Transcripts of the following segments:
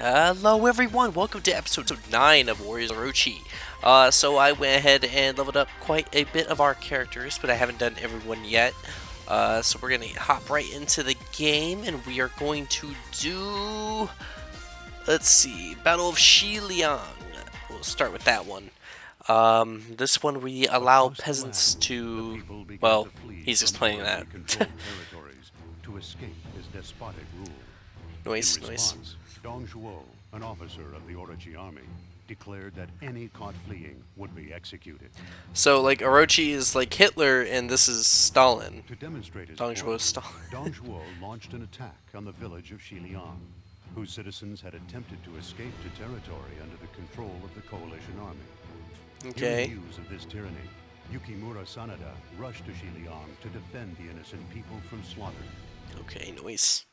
Hello everyone, welcome to episode 9 of Warriors Orochi. So I went ahead and leveled up quite a bit of our characters, but I haven't done everyone yet. So we're going to hop right into the game, and we are going to do... Let's see, Battle of Xiliang. We'll start with that one. This one we allow peasants to... Well, he's explaining that. To escape his despotic rule. Noise, In noise. response, Dong Zhuo, an officer of the Orochi army, declared that any caught fleeing would be executed. So, like, Orochi is like Hitler, and this is Stalin. To demonstrate his Dong Zhuo point, is Stalin. Dong Zhuo launched an attack on the village of Xiliang, whose citizens had attempted to escape to territory under the control of the coalition army. Okay. Hearing news of this tyranny, Yukimura Sanada rushed to Xiliang to defend the innocent people from slaughter. Okay, nice.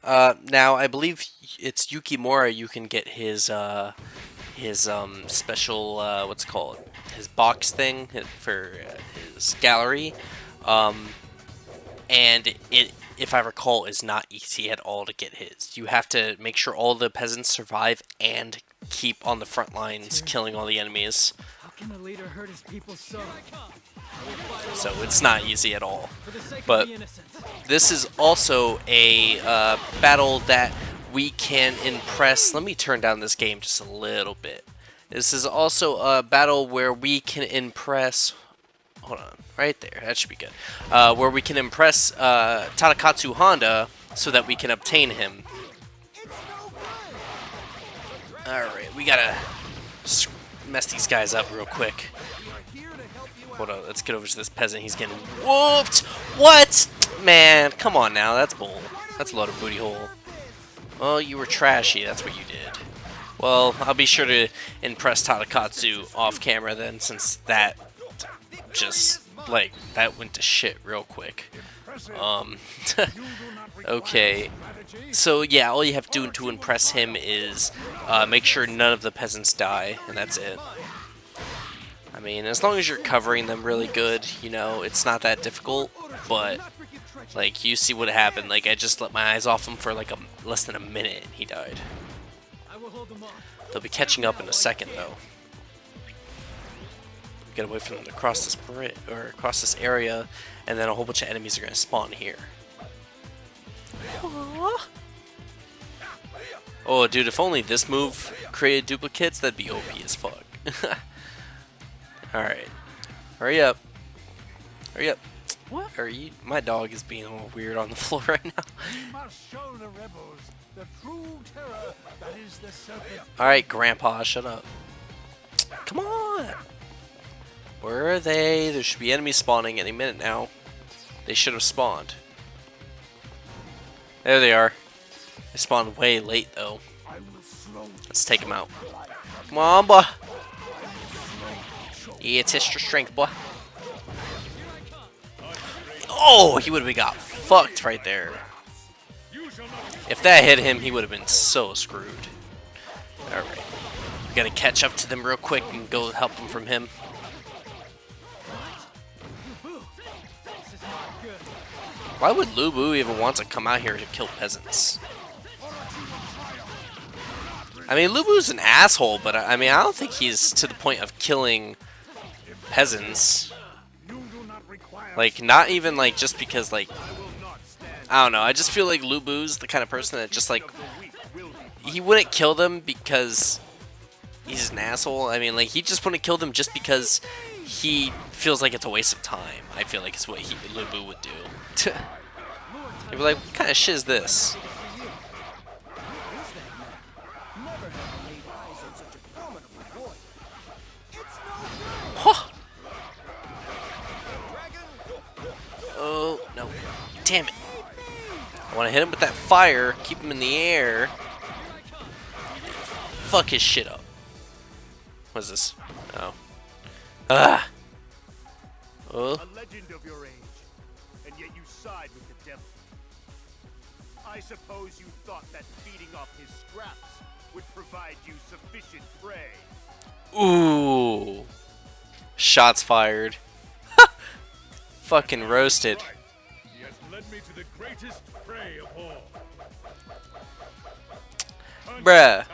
Now I believe it's Yukimura. You can get his special what's it called, his box thing for his gallery, and it, if I recall, is not easy at all to get his. You have to make sure all the peasants survive and keep on the front lines, killing all the enemies. How can the leader hurt his people so? So it's not easy at all. But this is also a battle that we can impress. Let me turn down this game just a little bit. This is also a battle where we can impress... Hold on, right there. That should be good. Where we can impress Tadakatsu Honda so that we can obtain him. Alright, we gotta mess these guys up real quick. Hold on, let's get over to this peasant. He's getting whooped. What? Man, come on now. That's bull. That's a load of booty hole. Well, you were trashy. That's what you did. Well, I'll be sure to impress Tadakatsu off camera then, since that just, like, that went to shit real quick. Okay. So, yeah, all you have to do to impress him is make sure none of the peasants die, and that's it. I mean, as long as you're covering them really good, you know, it's not that difficult, but, like, you see what happened. Like, I just let my eyes off him for, like, less than a minute, and he died. They'll be catching up in a second, though. Get away from them to cross this bridge, or across this area, and then a whole bunch of enemies are going to spawn here. Aww. Oh, dude, if only this move created duplicates, that'd be OP as fuck. Alright. Hurry up. Hurry up. What are you? My dog is being all weird on the floor right now. Alright, Grandpa, shut up. Come on! Where are they? There should be enemies spawning any minute now. They should have spawned. There they are. They spawned way late, though. Let's take them out. Come on, boy. Yeah, test your strength, boy. Oh, he would have got fucked right there. If that hit him, he would have been so screwed. Alright. We gotta catch up to them real quick and go help them from him. Why would Lubu even want to come out here to kill peasants? I mean, Lubu's an asshole, but I mean, I don't think he's to the point of killing peasants. Like, not even, like, just because, like, I don't know, I just feel like Lubu's the kind of person that just, like, he wouldn't kill them because he's an asshole. I mean, like, he just wouldn't kill them just because he feels like it's a waste of time. I feel like it's what Lubu would do. He'd be like, what kind of shit is this? Huh. Oh, no. Damn it. I want to hit him with that fire, keep him in the air. Fuck his shit up. What is this? Oh. Ah. Oh. A legend of your age, and yet you side with the devil. I suppose you thought that feeding off his scraps would provide you sufficient prey. Ooh. Shots fired. Fucking roasted. He has led me to the greatest prey of all. Bruh.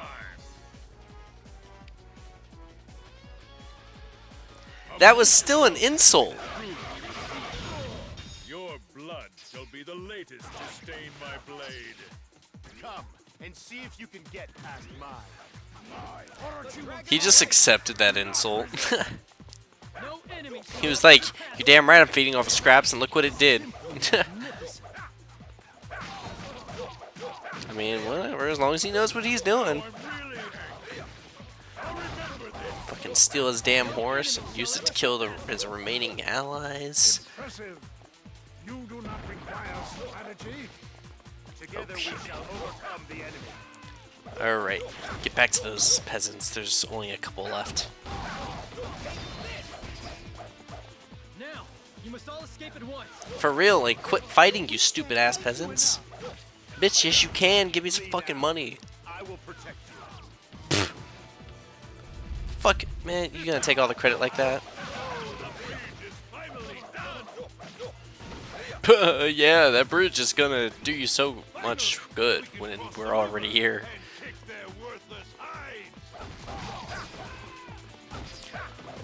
That was still an insult. Your blood shall be the latest to stain my blade. Come and see if you can get past mine. He just accepted that insult. No enemy. He was like, "You're damn right I'm feeding off of scraps, and look what it did." I mean, whatever, as long as he knows what he's doing. Fucking steal his damn horse and use it to kill his remaining allies. Impressive. You do not require strategy. Together we shall overcome the enemy. Alright, get back to those peasants. There's only a couple left. Now, you must all escape at once. For real, like, quit fighting, you stupid ass peasants. Bitch, yes you can. Give me some fucking money. I will protect you. Fuck it, man. You gonna take all the credit like that? Yeah, that bridge is gonna do you so much good when we're already here.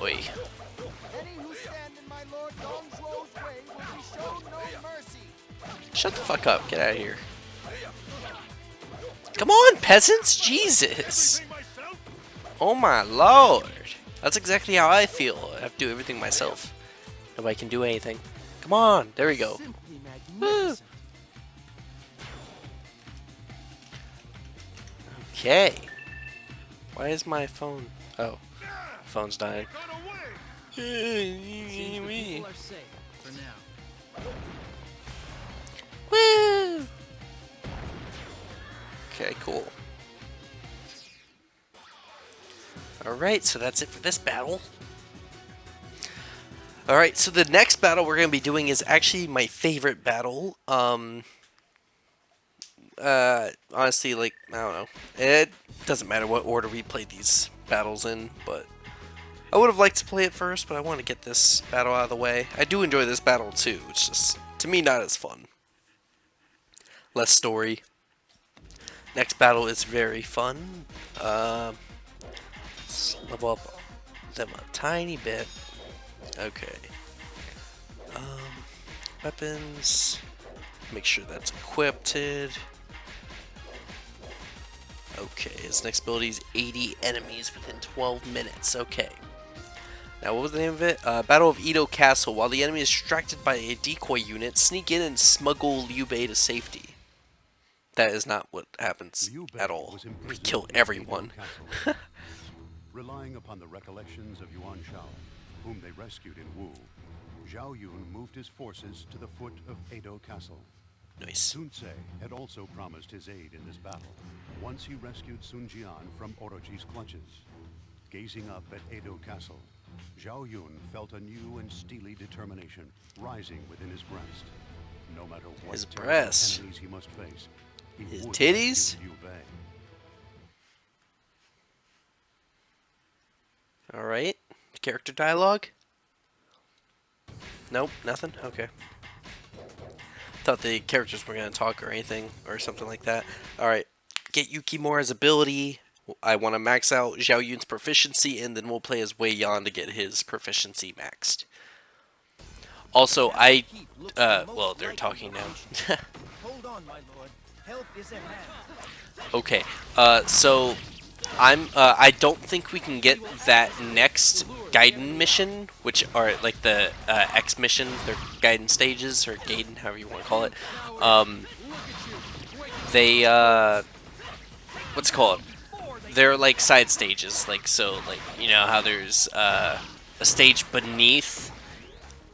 Oi. Any who stand in my lord Dongzhuo's way will be shown no mercy. Shut the fuck up. Get out of here. Come on, peasants! Jesus! Oh my lord! That's exactly how I feel. I have to do everything myself. Nobody can do anything. Come on! There we go. Simply Woo. magnificent. Okay. Why is my phone... Oh. Phone's dying. Seems the people are safe for now. Woo! Okay, cool. Alright, so that's it for this battle. Alright, so the next battle we're going to be doing is actually my favorite battle. Honestly, like, I don't know. It doesn't matter what order we play these battles in, but I would have liked to play it first, but I want to get this battle out of the way. I do enjoy this battle too. It's just, to me, not as fun. Less story. Next battle is very fun. Let's level up them a tiny bit. Okay. Weapons. Make sure that's equipped. Okay, his next ability is 80 enemies within 12 minutes. Okay. Now, what was the name of it? Battle of Edo Castle. While the enemy is distracted by a decoy unit, sneak in and smuggle Liu Bei to safety. That is not what happens Liu Bei at all. was We imprisoned kill in everyone. Edo Castle. Relying upon the recollections of Yuan Shao, whom they rescued in Wu, Zhao Yun moved his forces to the foot of Edo Castle. Nice. Sun Ce had also promised his aid in this battle, once he rescued Sun Jian from Orochi's clutches. Gazing up at Edo Castle, Zhao Yun felt a new and steely determination rising within his breast. No matter what His terrible breast. enemies he must face, he His would titties? rescue Liu Bei. Alright. Character dialogue? Nope, nothing? Okay. Thought the characters were going to talk or anything, or something like that. Alright. Get Yukimura's ability. I want to max out Zhao Yun's proficiency, and then we'll play as Wei Yan to get his proficiency maxed. Also, well, they're talking now. Hold on, my lord. Help is at hand. Okay, so I don't think we can get that next Gaiden mission, which are like the X mission, they're Gaiden stages, or Gaiden, however you want to call it. They, what's it called? They're like side stages, like, so, like, you know how there's a stage beneath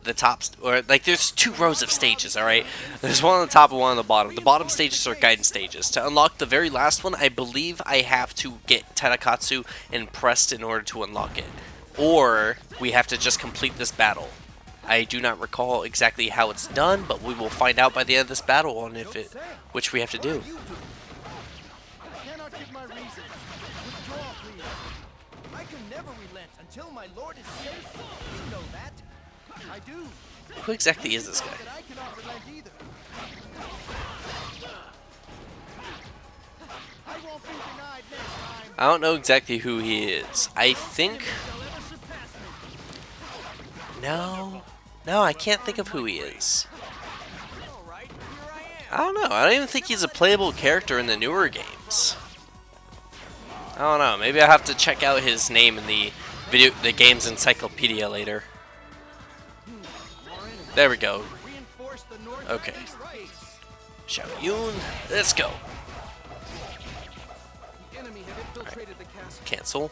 the top, or like there's 2 rows of stages, alright? There's one on the top and one on the bottom. The bottom stages are Gaiden stages. To unlock the very last one, I believe I have to get Tadakatsu and pressed in order to unlock it. Or we have to just complete this battle. I do not recall exactly how it's done, but we will find out by the end of this battle on which we have to do. I cannot give my reasons. Withdraw, please. I can never relent until my lord is safe. You know that. I do. Who exactly is this guy? That I cannot relent either. I won't be denied next time. I don't know exactly who he is. I think... No. No, I can't think of who he is. I don't know. I don't even think he's a playable character in the newer games. I don't know. Maybe I'll have to check out his name in the game's encyclopedia later. There we go. Okay. Xiao Yun, let's go. Right. Cancel.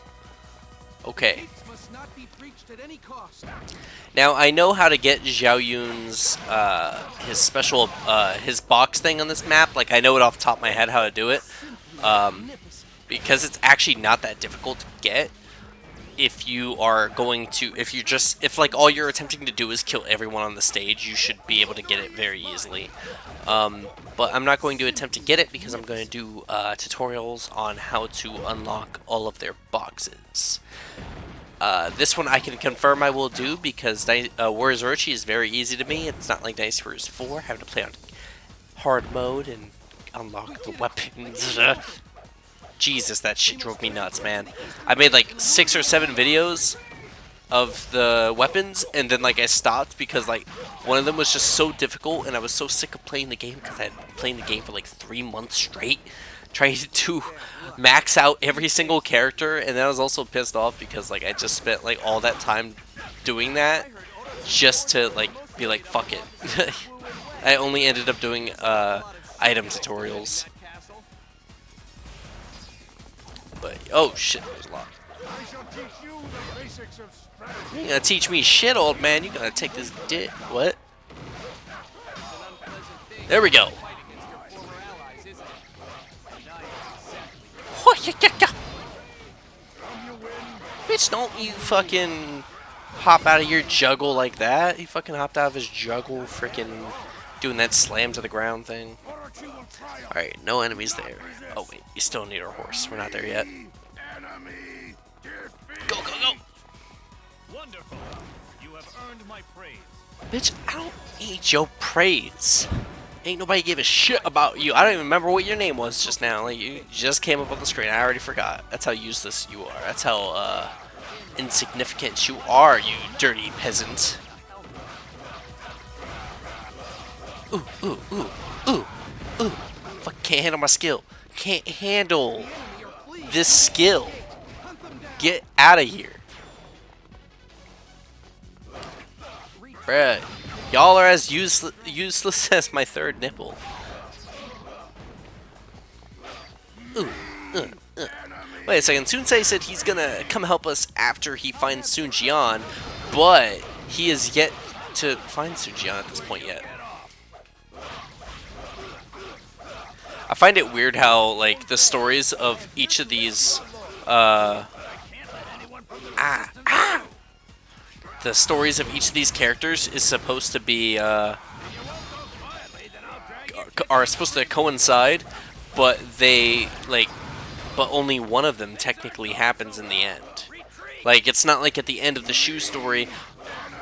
Okay. Now I know how to get Xiao Yun's his special his box thing on this map. Like I know it off the top of my head how to do it. Because it's actually not that difficult to get. If you are going to, if like all you're attempting to do is kill everyone on the stage, you should be able to get it very easily. But I'm not going to attempt to get it because I'm going to do tutorials on how to unlock all of their boxes. This one I can confirm I will do because Warriors Orochi is very easy to me. It's not like Dynasty Warriors 4, having to play on hard mode and unlock the weapons. Jesus, that shit drove me nuts, man. I made like 6 or 7 videos of the weapons, and then like I stopped because like one of them was just so difficult, and I was so sick of playing the game because I had been playing the game for like 3 months straight, trying to max out every single character, and then I was also pissed off because like I just spent like all that time doing that just to like be like fuck it. I only ended up doing item tutorials. But, oh shit, there's a lot. You ain't gonna teach me shit, old man. You gotta take this dick. What? There we go. Bitch, don't you fucking hop out of your juggle like that. He fucking hopped out of his juggle, freaking doing that slam to the ground thing. Alright, no enemies there. Oh wait, you still need our horse. We're not there yet. Go, go, go! Wonderful. You have earned my praise. Bitch, I don't need your praise. Ain't nobody give a shit about you. I don't even remember what your name was just now. Like, you just came up on the screen. I already forgot. That's how useless you are. That's how insignificant you are, you dirty peasant. Ooh, ooh, ooh, ooh, ooh. Fuck, can't handle my skill. Can't handle this skill. Get out of here. Bruh, y'all are as useless as my third nipple. Ooh, Wait a second, Sunsei said he's gonna come help us after he finds Sun Jian, but he is yet to find Sun Jian at this point yet. I find it weird how, like, the stories of each of these, the stories of each of these characters is supposed to be, are supposed to coincide, but they, like, but only one of them technically happens in the end. Like, it's not like at the end of the Shu story,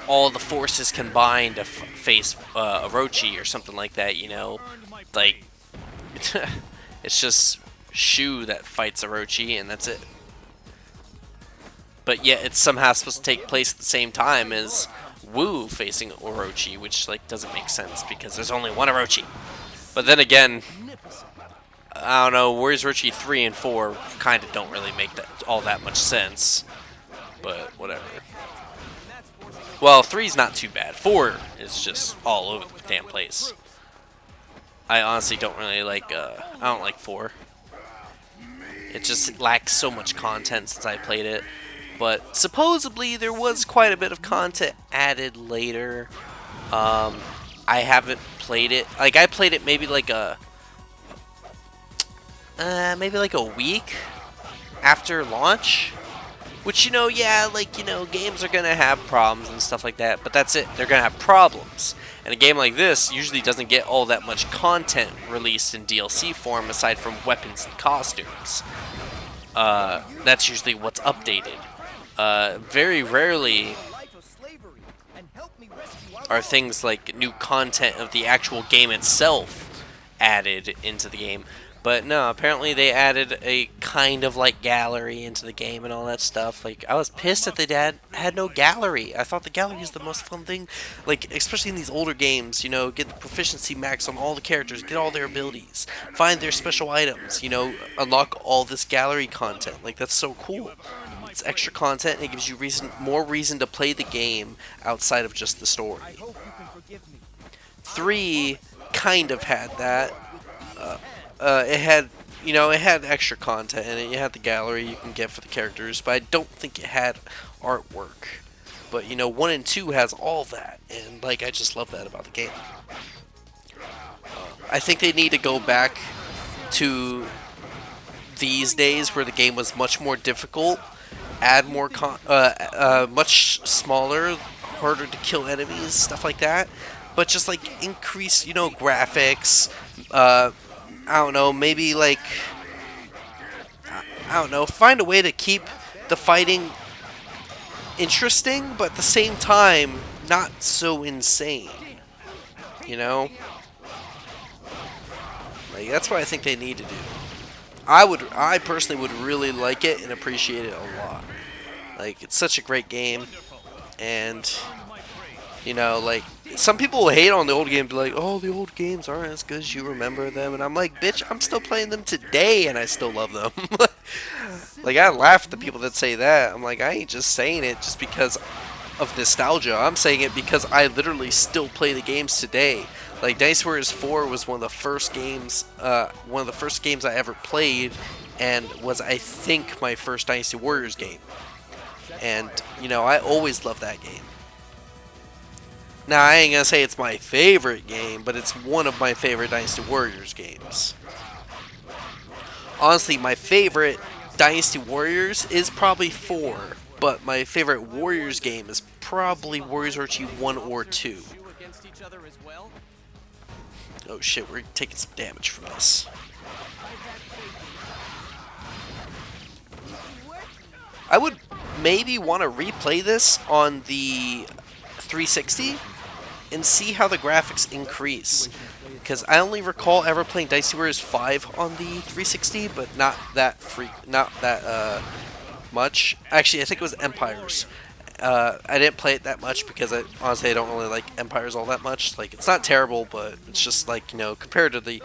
all the forces combine to face Orochi or something like that, you know? Like, it's just Shu that fights Orochi, and that's it. But yet it's somehow supposed to take place at the same time as Wu facing Orochi, which like doesn't make sense because there's only one Orochi. But then again, I don't know, Warriors Orochi 3 and 4 kind of don't really make that all that much sense. But whatever. Well, 3's not too bad. 4 is just all over the damn place. I honestly don't really like, I don't like 4. It just lacks so much content since I played it. But supposedly there was quite a bit of content added later. I haven't played it. Like, I played it maybe like a week after launch. Which, you know, yeah, like, you know, games are gonna have problems and stuff like that. But that's it. They're gonna have problems. And a game like this usually doesn't get all that much content released in DLC form aside from weapons and costumes. That's usually what's updated. Very rarely are things like new content of the actual game itself added into the game. But no, apparently they added a kind of like gallery into the game and all that stuff. Like, I was pissed that they had no gallery. I thought the gallery is the most fun thing. Like, especially in these older games, you know, get the proficiency max on all the characters, get all their abilities, find their special items, you know, unlock all this gallery content. Like, that's so cool. It's extra content and it gives you more reason to play the game outside of just the story. 3 kind of had that. It had, you know, it had extra content in it. You had the gallery you can get for the characters, but I don't think it had artwork. But, you know, 1 and 2 has all that, and, like, I just love that about the game. I think they need to go back to these days where the game was much more difficult, add more, much smaller, harder to kill enemies, stuff like that. But just, like, increase, you know, graphics, I don't know, maybe like, I don't know, find a way to keep the fighting interesting, but at the same time, not so insane, you know? Like, that's what I think they need to do. I personally would really like it and appreciate it a lot. Like, it's such a great game, and, you know, like, some people will hate on the old game, be like, oh, the old games aren't as good as you remember them, and I'm like, bitch, I'm still playing them today, and I still love them. Like, I laugh at the people that say that. I'm like, I ain't just saying it just because of nostalgia. I'm saying it because I literally still play the games today. Like, Dynasty Warriors 4 was one of the first games, I ever played, and was, I think, my first Dynasty Warriors game. And, you know, I always loved that game. Now, I ain't gonna say it's my favorite game, but it's one of my favorite Dynasty Warriors games. Honestly, my favorite Dynasty Warriors is probably 4, but my favorite Warriors game is probably Warriors Orochi 1 or 2. Oh shit, we're taking some damage from this. I would maybe want to replay this on the 360 and see how the graphics increase, because I only recall ever playing Dynasty Warriors 5 on the 360, but not that much. Actually, I think it was Empires. I didn't play it that much because honestly I don't really like Empires all that much. Like, it's not terrible, but it's just like, you know, compared to the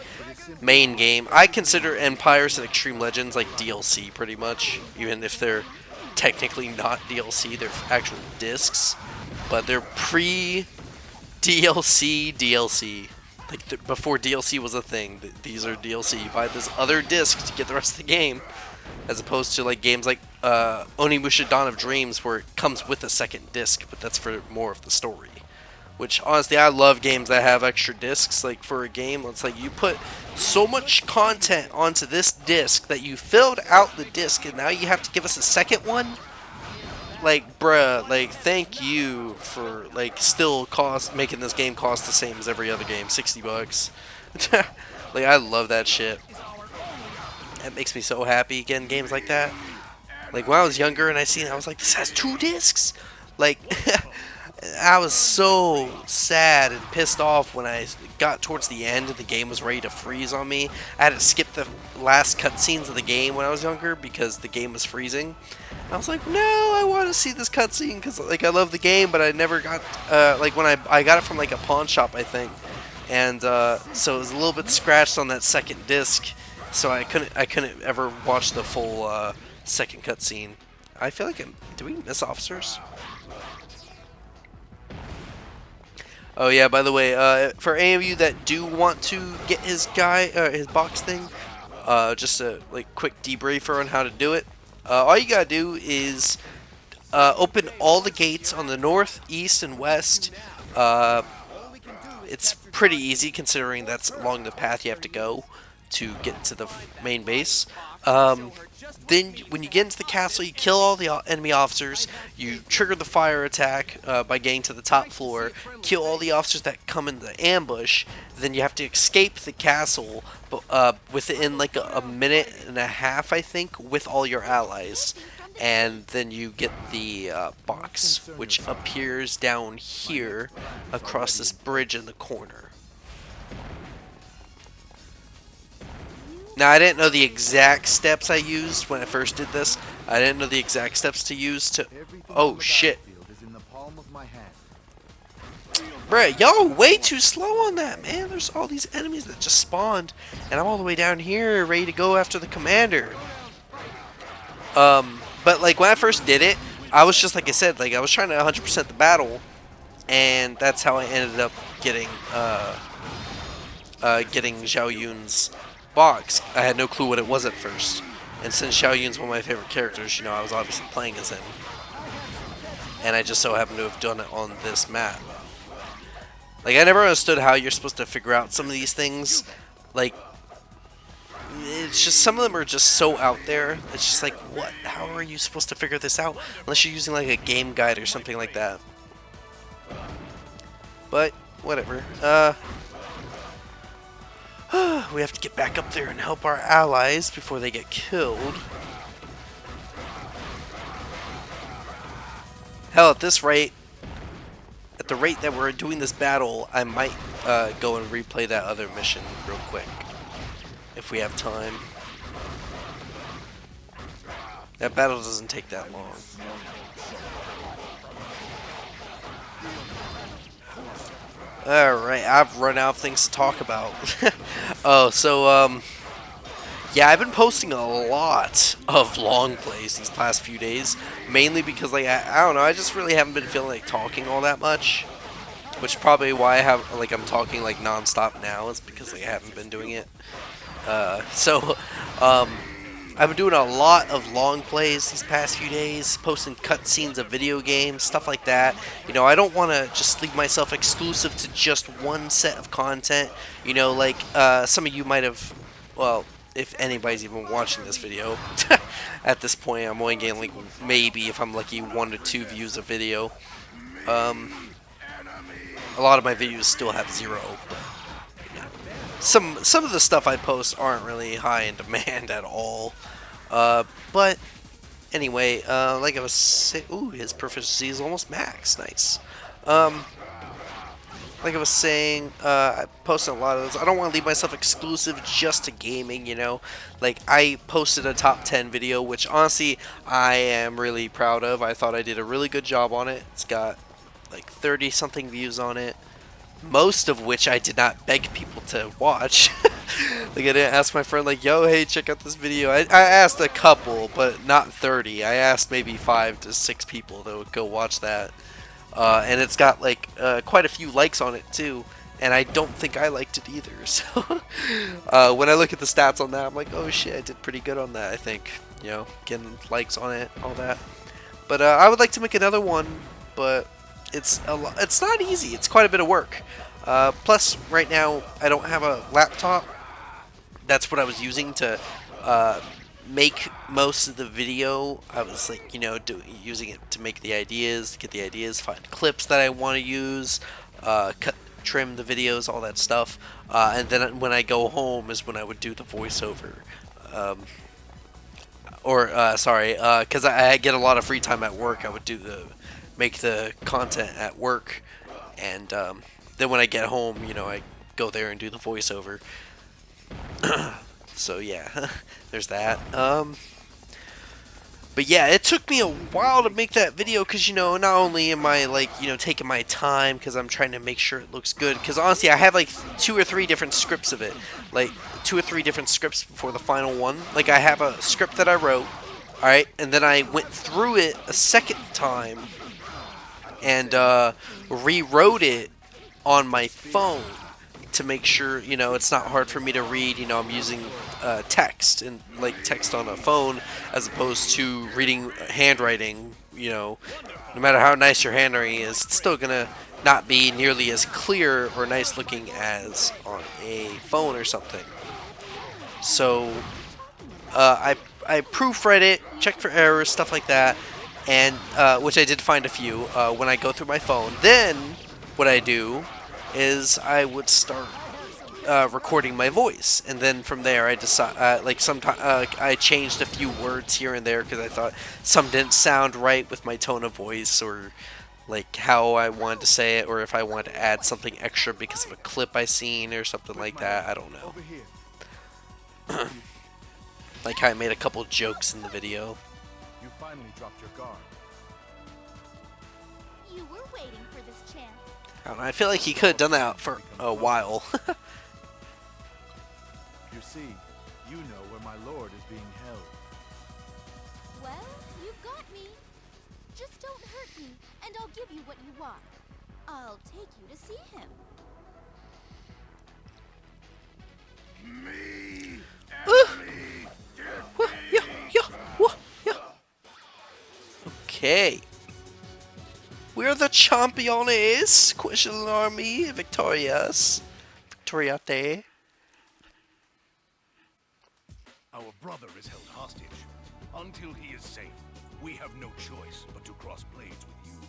main game, I consider Empires and Extreme Legends like DLC pretty much, even if they're technically not DLC, they're actual discs, but they're pre-DLC. Like, before DLC was a thing, these are DLC. You buy this other disc to get the rest of the game, as opposed to like games like Onimusha Dawn of Dreams, where it comes with a second disc, but that's for more of the story. Which, honestly, I love games that have extra discs. Like, for a game, it's like you put so much content onto this disc that you filled out the disc, and now you have to give us a second one? Like, bruh, like, thank you for, like, still making this game cost the same as every other game, $60. Like, I love that shit. That makes me so happy getting games like that. Like, when I was younger and I seen it, I was like, this has 2 discs? Like, I was so sad and pissed off when I got towards the end and the game was ready to freeze on me. I had to skip the last cutscenes of the game when I was younger because the game was freezing. I was like, no, I want to see this cutscene because, like, I love the game, but I never got, like, when I got it from, like, a pawn shop, I think. And, so it was a little bit scratched on that second disc, so I couldn't ever watch the full, second cutscene. I feel like did we miss officers? Oh yeah, by the way, for any of you that do want to get his box thing, just a like quick debriefer on how to do it. All you gotta do is open all the gates on the north, east, and west. It's pretty easy considering that's along the path you have to go to get to the main base. Then when you get into the castle, you kill all the enemy officers, you trigger the fire attack by getting to the top floor, kill all the officers that come in the ambush, then you have to escape the castle within like a minute and a half, I think, with all your allies. And then you get the box, which appears down here across this bridge in the corner. Now, I didn't know the exact steps I used when I first did this. I didn't know the exact steps to use to... Oh, shit. Is in the palm of my hand. Bruh, y'all way too slow on that, man. There's all these enemies that just spawned, and I'm all the way down here ready to go after the commander. But, like, when I first did it, I was just, like I said, like, I was trying to 100% the battle, and that's how I ended up getting Zhao Yun's box. I had no clue what it was at first. And since Zhao Yun's one of my favorite characters, you know, I was obviously playing as him. And I just so happened to have done it on this map. Like, I never understood how you're supposed to figure out some of these things. Like, it's just, some of them are just so out there. It's just like, what? How are you supposed to figure this out? Unless you're using, like, a game guide or something like that. But, whatever. We have to get back up there and help our allies before they get killed. Hell, at this rate, at the rate that we're doing this battle, I might go and replay that other mission real quick, if we have time. That battle doesn't take that long. Alright, I've run out of things to talk about. Oh, so, yeah, I've been posting a lot of long plays these past few days. Mainly because, like, I don't know, I just really haven't been feeling like talking all that much. Which is probably why I have, like, I'm talking, like, non-stop now. Is because, like, I haven't been doing it. I've been doing a lot of long plays these past few days, posting cutscenes of video games, stuff like that. You know, I don't want to just leave myself exclusive to just one set of content. You know, like, some of you might have, well, if anybody's even watching this video, at this point, I'm only getting, like, maybe, if I'm lucky, 1 to 2 views a video. A lot of my videos still have 0, but some of the stuff I post aren't really high in demand at all. But anyway, like I was saying, ooh, his proficiency is almost max. Nice. Like I was saying, I posted a lot of those. I don't want to leave myself exclusive just to gaming, you know. Like, I posted a top 10 video, which honestly I am really proud of. I thought I did a really good job on it. It's got like 30 something views on it. Most of which I did not beg people to watch. Like, I didn't ask my friend, like, yo, hey, check out this video. I asked a couple, but not 30. I asked maybe 5 to 6 people that would go watch that. And it's got, like, quite a few likes on it, too. And I don't think I liked it either. So, when I look at the stats on that, I'm like, oh, shit, I did pretty good on that, I think. You know, getting likes on it, all that. But I would like to make another one, but it's not easy. It's quite a bit of work. Plus, right now, I don't have a laptop. That's what I was using to make most of the video. I was, like, you know, using it to make the ideas, get the ideas, find clips that I want to use, trim the videos, all that stuff. And then when I go home is when I would do the voiceover. Sorry, because I get a lot of free time at work. I would make the content at work, and then when I get home, you know, I go there and do the voiceover. So yeah, there's that. But yeah, it took me a while to make that video because, you know, not only am I, like, you know, taking my time because I'm trying to make sure it looks good, because honestly I have like 2 or 3 different scripts of it, like 2 or 3 different scripts before the final one. Like, I have a script that I wrote, alright, and then I went through it a second time and rewrote it on my phone to make sure, you know, it's not hard for me to read. You know, I'm using text, and like text on a phone as opposed to reading handwriting. You know, no matter how nice your handwriting is, it's still gonna not be nearly as clear or nice looking as on a phone or something. So I proofread it, checked for errors, stuff like that, and which I did find a few when I go through my phone. Then what I do is I would start recording my voice, and then from there I decide, like, sometimes I changed a few words here and there because I thought some didn't sound right with my tone of voice, or like how I wanted to say it, or if I wanted to add something extra because of a clip I seen or something like that. I don't know. Like how I made a couple jokes in the video. You finally dropped your guard. You were waiting for this chance. I don't know, I feel like he could have done that for a while. You see, you know where my lord is being held. Well, you've got me. Just don't hurt me, and I'll give you what you want. I'll take you to see him. Me! Yeah, yeah, yeah. Okay. We're the champions. Question army victorious. Victoriate. Our brother is held hostage. Until he is safe, we have no choice but to cross blades with you.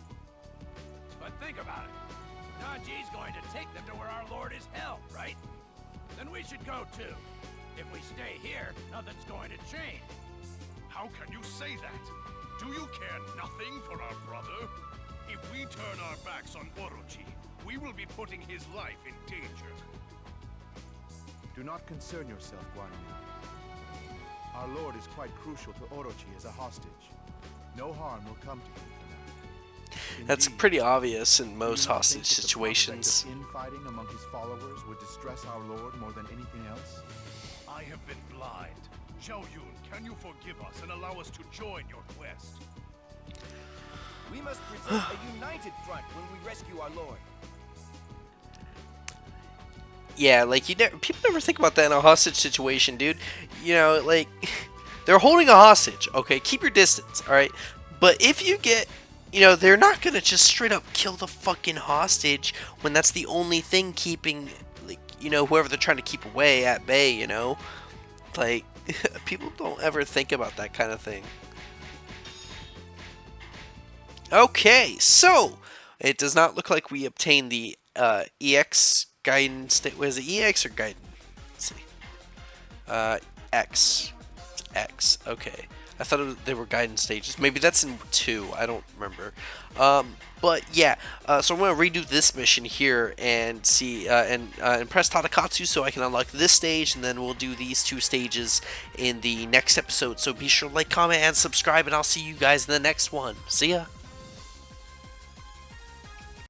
But think about it. Naji's going to take them to where our lord is held, right? Then we should go too. If we stay here, nothing's going to change. How can you say that? Do you care nothing for our brother? If we turn our backs on Orochi, we will be putting his life in danger. Do not concern yourself, Guan Yu. Our lord is quite crucial to Orochi as a hostage. No harm will come to him for now. That's Indeed, pretty obvious in most do you not hostage think that the situations. prospect of infighting among his followers would distress our lord more than anything else? I have been blind. Xiao Yun, can you forgive us and allow us to join your quest? We must present a united front when we rescue our lord. Yeah, like people never think about that in a hostage situation, dude. You know, like they're holding a hostage. Okay, keep your distance, all right. But if you get, you know, they're not gonna just straight up kill the fucking hostage when that's the only thing keeping, like, you know, whoever they're trying to keep away at bay. You know, like people don't ever think about that kind of thing. Okay, so it does not look like we obtained the EX guidance. Was it EX or guidance? Let's see. X. It's X. Okay. I thought they were guidance stages. Maybe that's in 2. I don't remember. But yeah. So I'm gonna redo this mission here and see and press Tadakatsu so I can unlock this stage, and then we'll do these 2 stages in the next episode. So be sure to like, comment, and subscribe, and I'll see you guys in the next one. See ya.